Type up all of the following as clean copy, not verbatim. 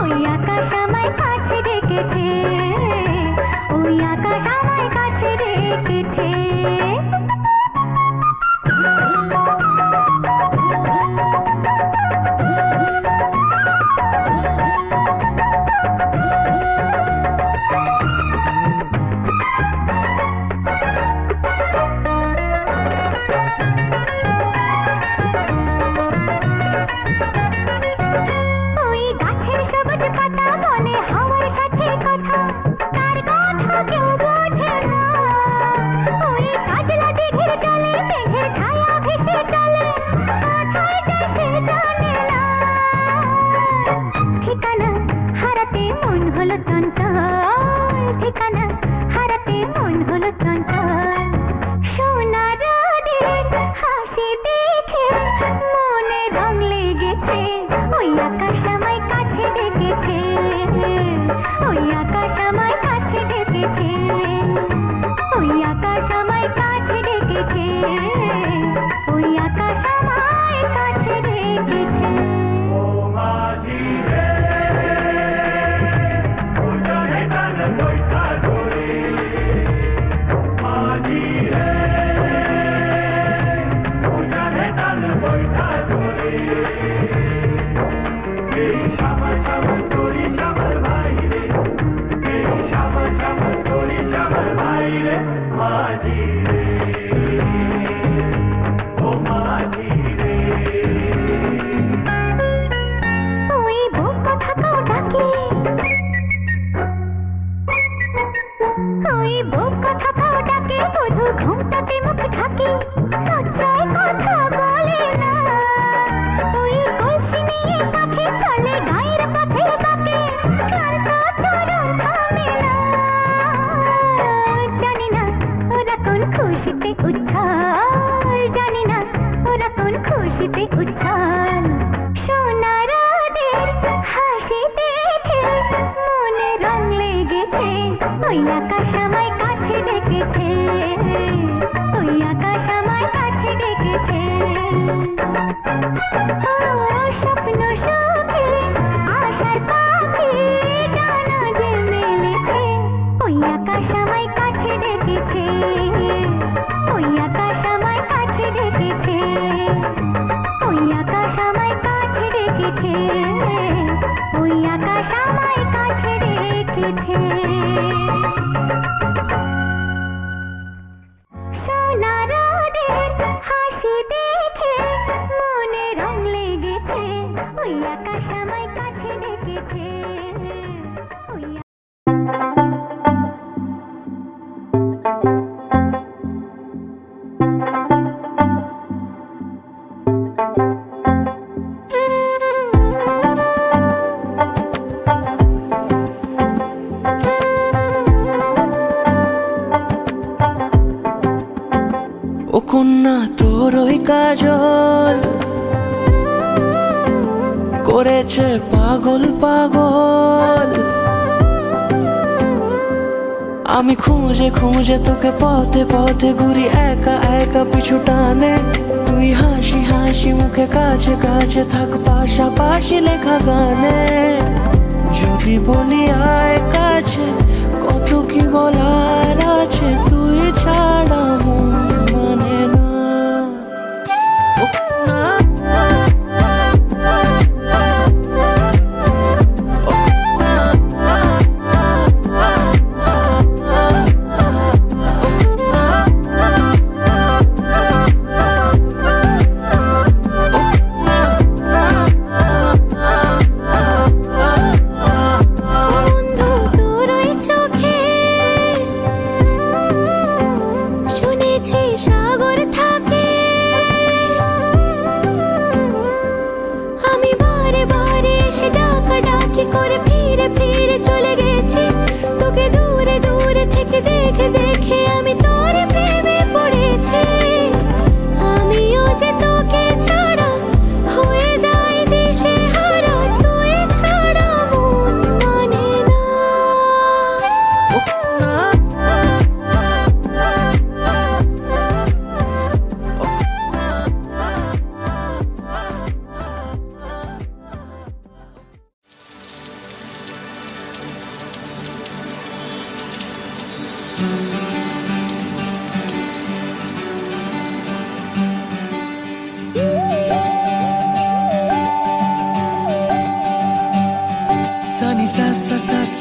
ওই আকাশ আমায় কাছে ডেকেছে, ওই আকাশ আমায় কাছে ডেকেছে। কন্যা তোর ওই কাজল করেছে পাগল পাগল, আমি খুঁজে খুঁজে তোকে পথে পথে ঘুরি একা একা পিছু টানে, তুই হাসি হাসি মুখে কাছে কাছে থাক পাশাপাশি লেখা গানে, যদি বলি আয় কাছে কত কি বলার আছে, তুই ছাড়া মন মানে না। শুনেছি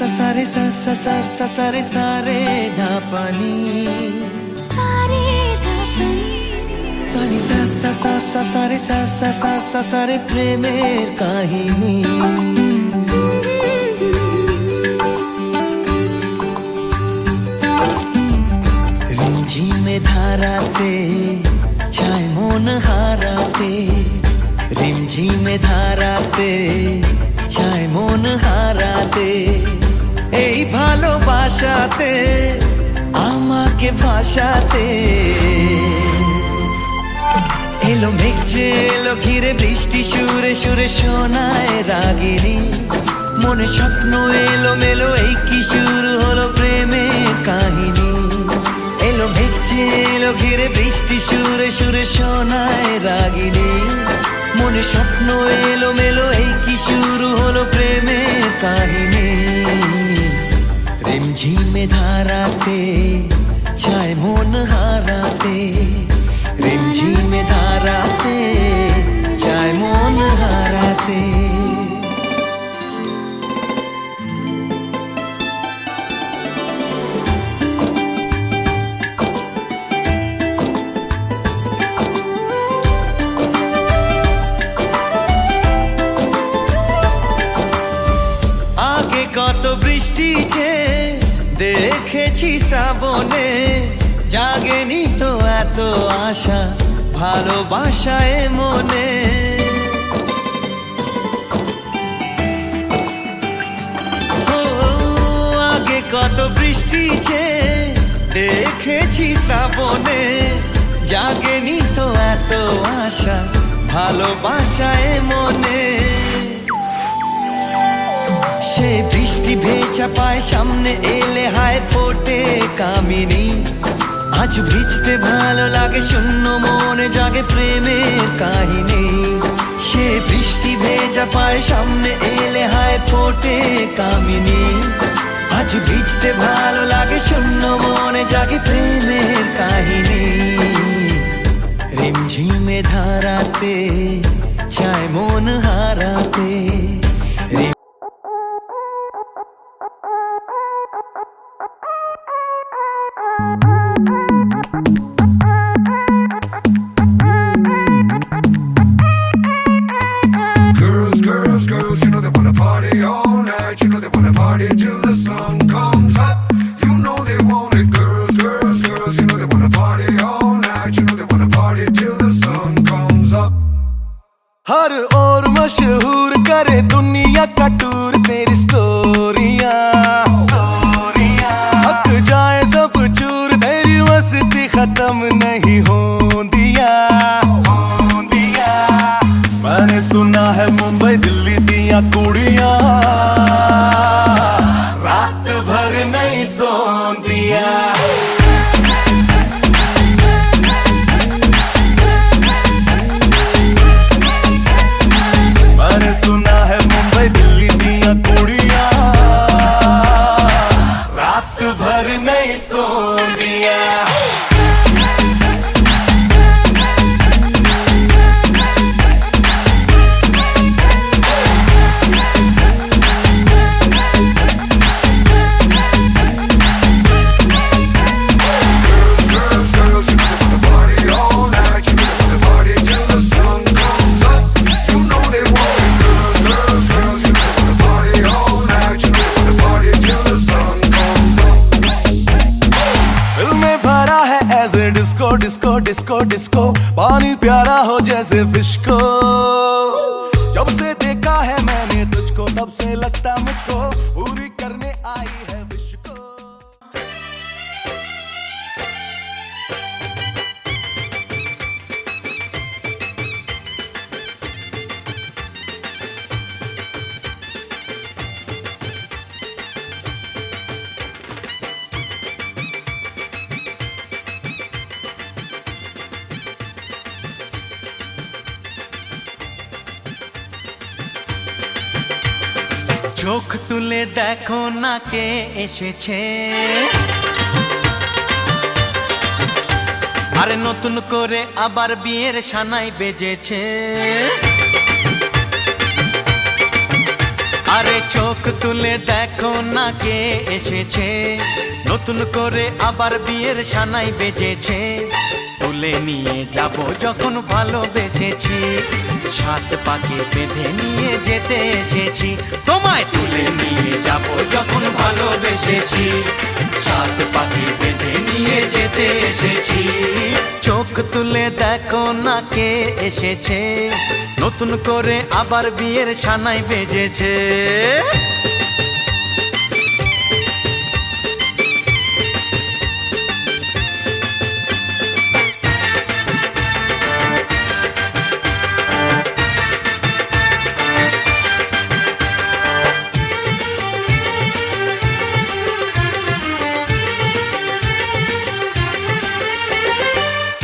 सा सा रे सा सा सा सा सा रे सा रे धा पा नी सारे धापनी सा रे सा सा सा सा सा रे सा सा सा सा सा रे প্রেমের কাহিনী রিমঝিমে ধারাতে ছায় মন হারাতে রিমঝিমে ধারাতে ছায় মন হারাতে এই ভালোবাসাতে আমাকে ভাসাতে এলো মেঘ যে এলো ঘিরে বৃষ্টি সুরে সুরে শোনায় রাগিনী মনে স্বপ্ন এলো মেলো এই কি শুরু হলো প্রেমের কাহিনী এলো মেঘ যে এলো ঘিরে বৃষ্টি সুরে সুরে শোনায় রাগিনী মনে স্বপ্ন এলো মেলো এই কি শুরু হলো প্রেমের কাহিনী রিমঝিমে ধারাতে ছায় মন হারাতে রিমঝিমে ধারাতে ছায় মন হারাতে আগে কত বৃষ্টি যে দেখেছি শ্রাবণে জাগেনি তো এত আশা ভালোবাসায় মনে ও আগে কত বৃষ্টি যে দেখেছি শ্রাবণে জাগেনি তো এত আশা ভালোবাসায় মনে সে বৃষ্টি ভেজা পায় সামনে এলে হায় ফোটে কামিনী আজ ভিজতে ভালো লাগে শূন্য মনে জাগে প্রেমের কাহিনী সে বৃষ্টি ভেজা পায় সামনে এলে হায় ফোটে কামিনী আজ ভিজতে ভালো লাগে শূন্য মনে জাগে প্রেমের কাহিনী রিমঝিমে ধারাতে ছায় মন হারাতে Girls, girls, you know they wanna party all night. You know they wanna party till the sun comes up. You know they want it. Girls, girls, girls, you know they wanna party all night. You know they wanna party till the sun comes up. हर ओर मशहूर करे दुनिया का tour तेरी स्टोरियां हक जाए सब चूर तेरी मस्ती खत्म नहीं होंदिया मैंने सुना है मुंबई दिल्ली दिया कुड़ियां रात भर नहीं सोंदिया मैंने सुना है मुंबई दिल्ली दिया कुड़ियां रात भर नहीं Sondiya Girls, girls, you know they wanna party all night. You know they wanna party till the sun comes up. You know they want it. Girls, girls, girls, you know they wanna party all night. You know they wanna party till the sun comes up. दिल में भरा है ऐसे disco disco disco disco पानी प्यारा हो जैसे fish को जब से देखा है मैंने तुझको तब से लगता मुझको पूरी करने आई है विश को চোখ তুলে দেখো না কে এসেছে আরে নতুন করে আবার বিয়ের সানাই বেজেছে আরে চোখ তুলে দেখো না কে এসেছে, নতুন করে আবার বিয়ের সানাই বেজেছে। তুলে নিয়ে যাব যখন ভালোবেসেছি, সাত পাকে বেঁধে নিয়ে যেতে এসেছি। তোমায় তুলে নিয়ে যাব যখন ভালোবেসেছি, সাত পাকে বেঁধে নিয়ে যেতে এসেছি। চোখ তুলে দেখো না কে এসেছে, নতুন করে আবার বিয়ের সানাই বেজেছে।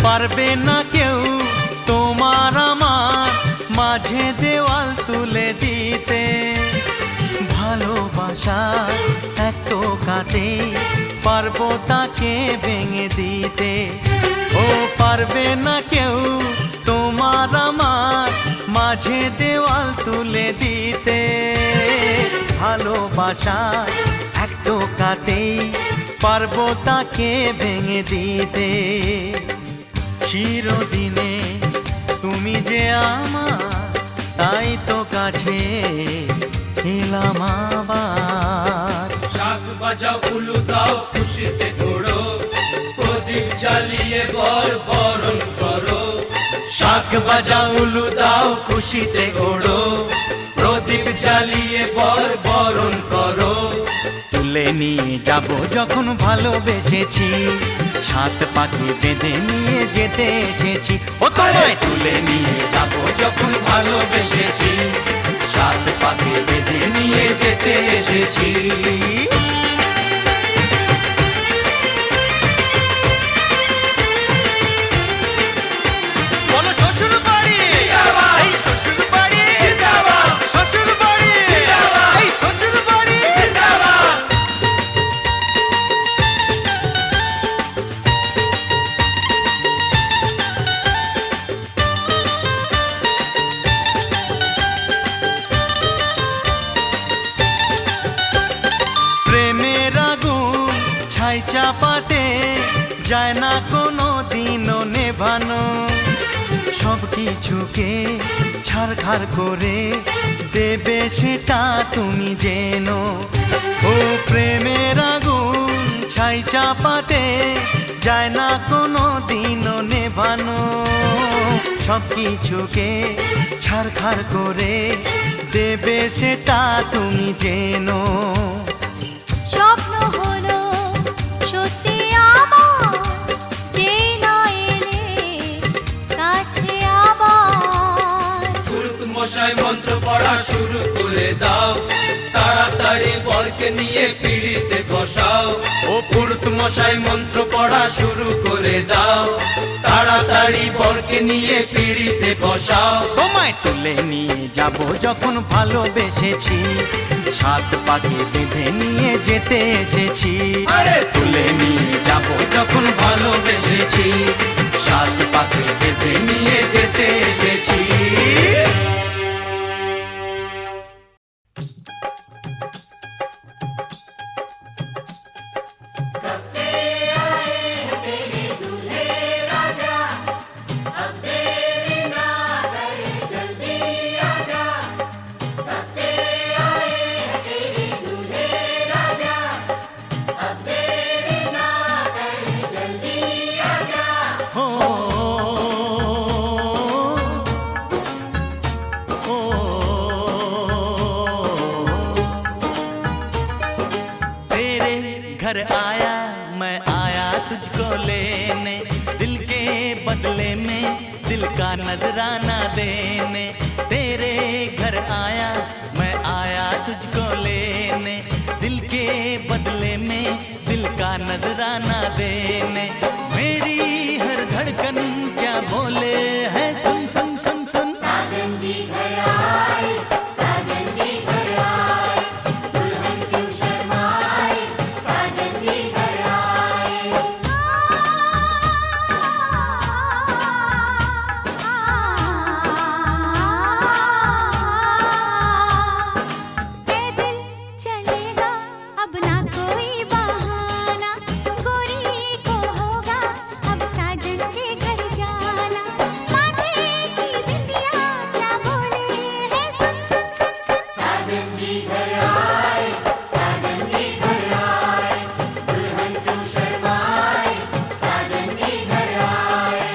পারবে না কেউ তোমার আমার মাঝে দেওয়াল তুলে দিতে, ভালোবাসা এক টোকাতে পারবো তাকে ভেঙে দিতে। ও পারবে না কেউ তোমার আমার মাঝে দেওয়াল তুলে দিতে, ভালোবাসা এক টোকাতেই পারবো তাকে ভেঙে দিতে। চিরদিনে তুমি যে আমার, তাই তো কাছে এলাম আবার। শাক বাজাও উলু দাও খুশিতে ঘোড়ো, প্রদীপ জ্বালিয়ে বর বরণ করো। শাক বাজাও উলু দাও খুশিতে ওড়ো, প্রদীপ জ্বালিয়ে বর বরণ করো। তুলে নিয়ে যাব যখন ভালোবেসেছি, সাত পাখি বেঁধে নিয়ে যেতে এসেছি। ও তোমায় তুলে নিয়ে যাব যখন ভালোবেসেছি, সাত পাখি বেঁধে নিয়ে যেতে এসেছি। বলো শ্বশুর বাড়ি, এই শ্বশুর বাড়ি, শ্বশুর বাড়ি, এই শ্বশুর বাড়ি। প্রেমের আগুন ছাই চাপাতে যায় না কোনো দিনও নেভানো, সব কিছুকে ছারখার করে দেবে সেটা তুমি জেনো। ও প্রেমের আগুন ছাই চাপাতে যায় না কোনো দিনও নেভানো, সব কিছুকে ছারখার করে দেবে সেটা তুমি জেনো। স্বপ্ন হলো সত্যি আমার, যে না এলে কাছে আবার। পুরুত মশাই মন্ত্র পড়া শুরু করে দাও, তাড়াতাড়ি বরকে নিয়ে পিড়িতে বসাও। ও পুরুত মশাই মন্ত্র পড়া শুরু করে দাও, তাড়াতাড়ি বরকে নিয়ে পিড়িতে বসাও। তোমায় তুলে নিয়ে যাব যখন ভালোবেসেছি, সাত পাকে বেঁধে নিয়ে যেতে এসেছি। আরে তুলে নিয়ে যাব যখন ভালোবেসেছি, সাত পাকে বেঁধে নিয়ে যেতে এসেছি। घर आया मैं आया तुझको लेने, दिल के बदले में दिल का नजराना देने। तेरे घर आया मैं आया तुझको लेने, दिल के बदले में दिल का नजराना देने। मेरी हर धड़कन क्या बोले है सुन सुन सुन सुन। साजन जी घर आए, साजन जी घर आए, दुल्हन क्यों शर्माए, साजन जी घर आए। ए दिल साजन जी घर आए, साजन जी घर आए, दुल्हन क्यों शर्माए, साजन जी घर आए।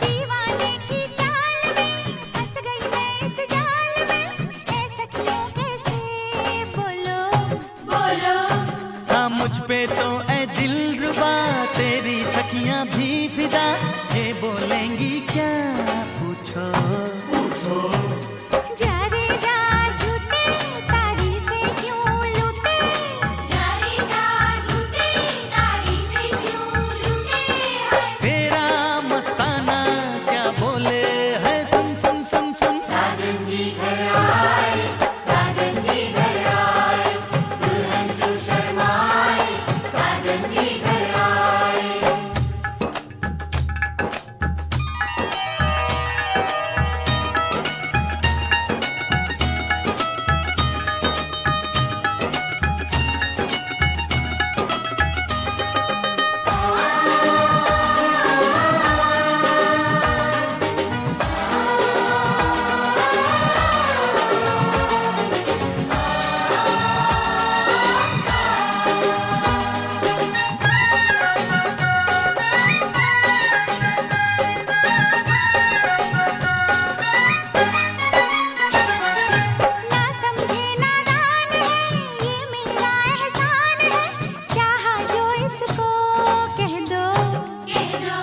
दीवाने की चाल में फंस गई मैं इस जाल में, ऐ सखियों कैसे बोलो बोलो हाँ मुझ पे तो ऐ दिलरुबा तेरी सखियां भी फिदा, ये बोलेंगी क्या पूछो। जा रे जा झूठे तारीफें क्यों लूटे, जा रे जा झूठे तारीफें क्यों लूटे हैं। तेरा मस्ताना क्या बोले है, सुन सुन सुन सुन। साजन जी घर आए, साजन जी घर आए, दुल्हन क्यों शर्माए, साजन जी घर आए। ना समझे नादान है ये मेरा एहसान है, चाहा जो इसको कह दो। कह दो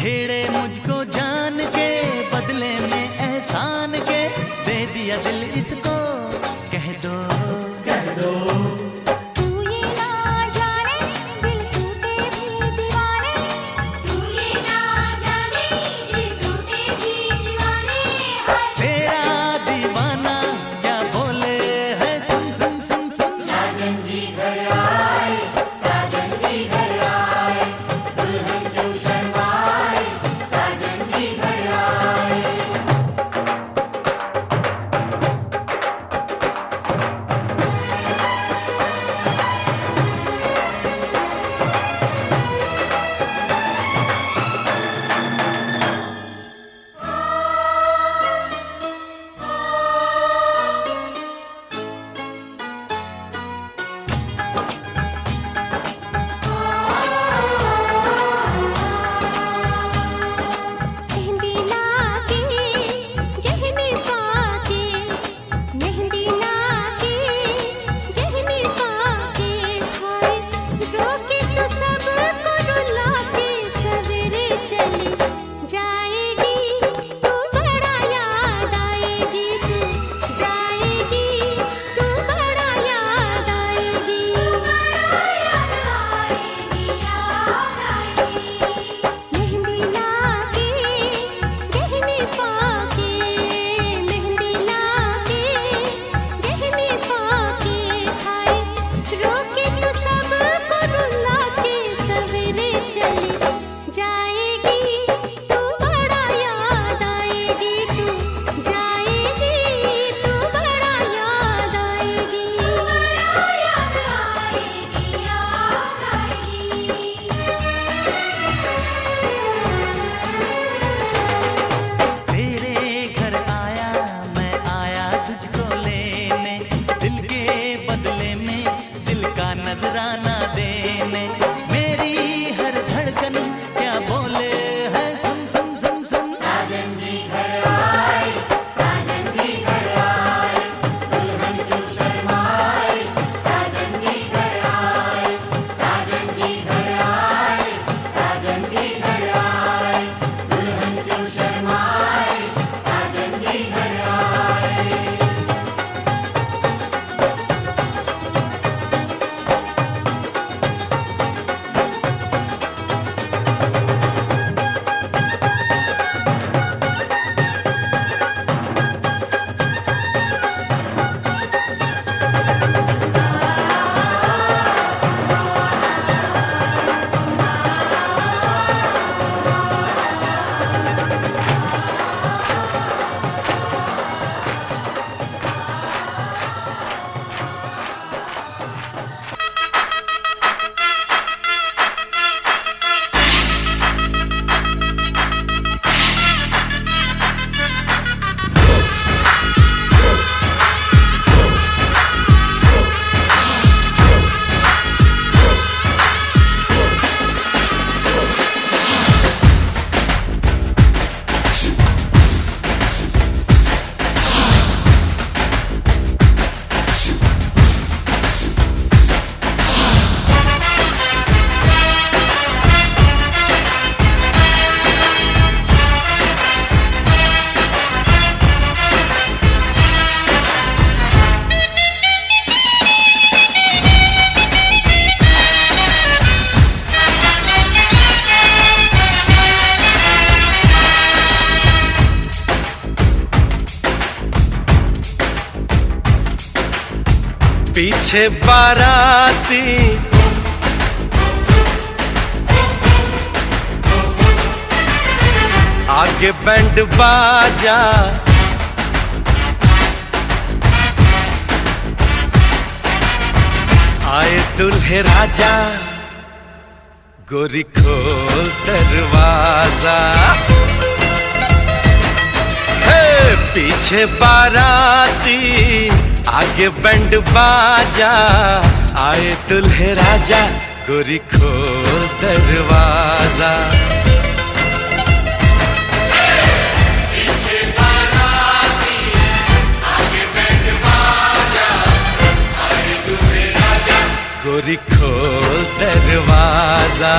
छेड़े मुझको जान के बदले में एहसान के, दे दिया दिल इसको कह दो। तू ये ना जाने दिल टूटे भी दीवाने, तू ये ना जाने दिल टूटे भी दीवाने हैं। तेरा दीवाना क्या बोले है, सुन सुन सुन सुन। साजन जी घर आए, साजन जी घर आए, दुल्हन क्यों शर्माए, साजन जी घर आए। मेहंदी लाके गहने पाके, मेहंदी लाके गहने पाके, हाय रोके तो सबको रुला के सवेरे चली जाएगी, तू बड़ा याद आएगी, तू जाएगी, तू बड़ा याद आएगी, याद आएगी, याद आएगी। मेहंदी लाके गहने पाके, मेहंदी लाके गहने पाके, हाय रोके तो सबको रुला के सवेरे चली जाएगी, तू बड़ा याद आएगी, तू जाएगी, तू बड़ा याद आएगी, याद आएगी, याद आएगी। तेरे घर आया मैं आया तुझको लेने, दिल के बदले में दिल का नजराना देने, मेरी हर धड़कन क्या बोले है, सुन सुन सुन सुन। साजन जी घर आए, साजन जी घर आए, दुल्हन क्यों शर्माए, साजन जी घर आए, साजन जी घर आए, साजन जी घर आए, दुल्हन क्यों शर्माए, साजन जी घर आए। पीछे बाराती आगे बैंड बाजा, आए दुल्हे राजा, गोरी खोल दरवाजा। हे पीछे बाराती आगे बैंड बाजा, आए दुल्हे राजा, गोरी खोल दरवाजा। गोरी खोल दरवाजा।